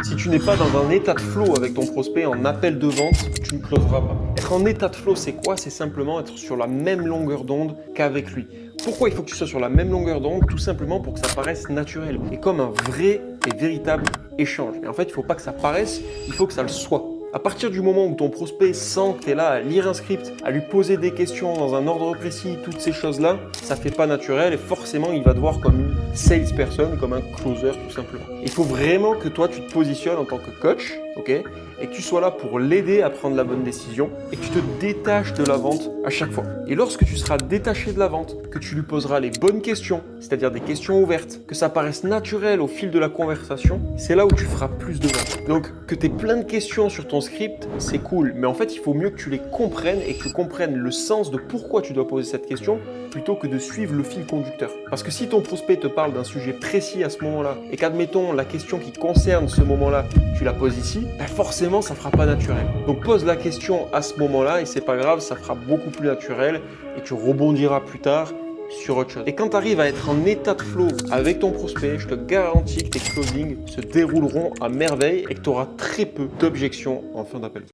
Si tu n'es pas dans un état de flow avec ton prospect en appel de vente, tu ne closeras pas. Être en état de flow, c'est quoi? C'est simplement être sur la même longueur d'onde qu'avec lui. Pourquoi il faut que tu sois sur la même longueur d'onde? Tout simplement pour que ça paraisse naturel et comme un vrai et véritable échange. Et en fait, il ne faut pas que ça paraisse, il faut que ça le soit. À partir du moment où ton prospect sent que tu es là à lire un script, à lui poser des questions dans un ordre précis, toutes ces choses-là, ça ne fait pas naturel et forcément il va te voir comme une salesperson, comme un closer tout simplement. Il faut vraiment que toi tu te positionnes en tant que coach, ok, et que tu sois là pour l'aider à prendre la bonne décision et que tu te détaches de la vente à chaque fois. Et lorsque tu seras détaché de la vente, que tu lui poseras les bonnes questions, c'est-à-dire des questions ouvertes, que ça paraisse naturel au fil de la conversation, c'est là où tu feras plus de ventes. Donc que tu aies plein de questions sur ton script, c'est cool, mais en fait il faut mieux que tu les comprennes et que tu comprennes le sens de pourquoi tu dois poser cette question plutôt que de suivre le fil conducteur. Parce que si ton prospect te parle d'un sujet précis à ce moment-là et qu'admettons la question qui concerne ce moment-là, tu la poses ici, ben forcément ça ne fera pas naturel. Donc pose la question à ce moment-là et c'est pas grave, ça fera beaucoup plus naturel et tu rebondiras plus tard sur autre chose. Et quand tu arrives à être en état de flow avec ton prospect, je te garantis que tes closings se dérouleront à merveille et que tu auras très peu d'objections en fin d'appel.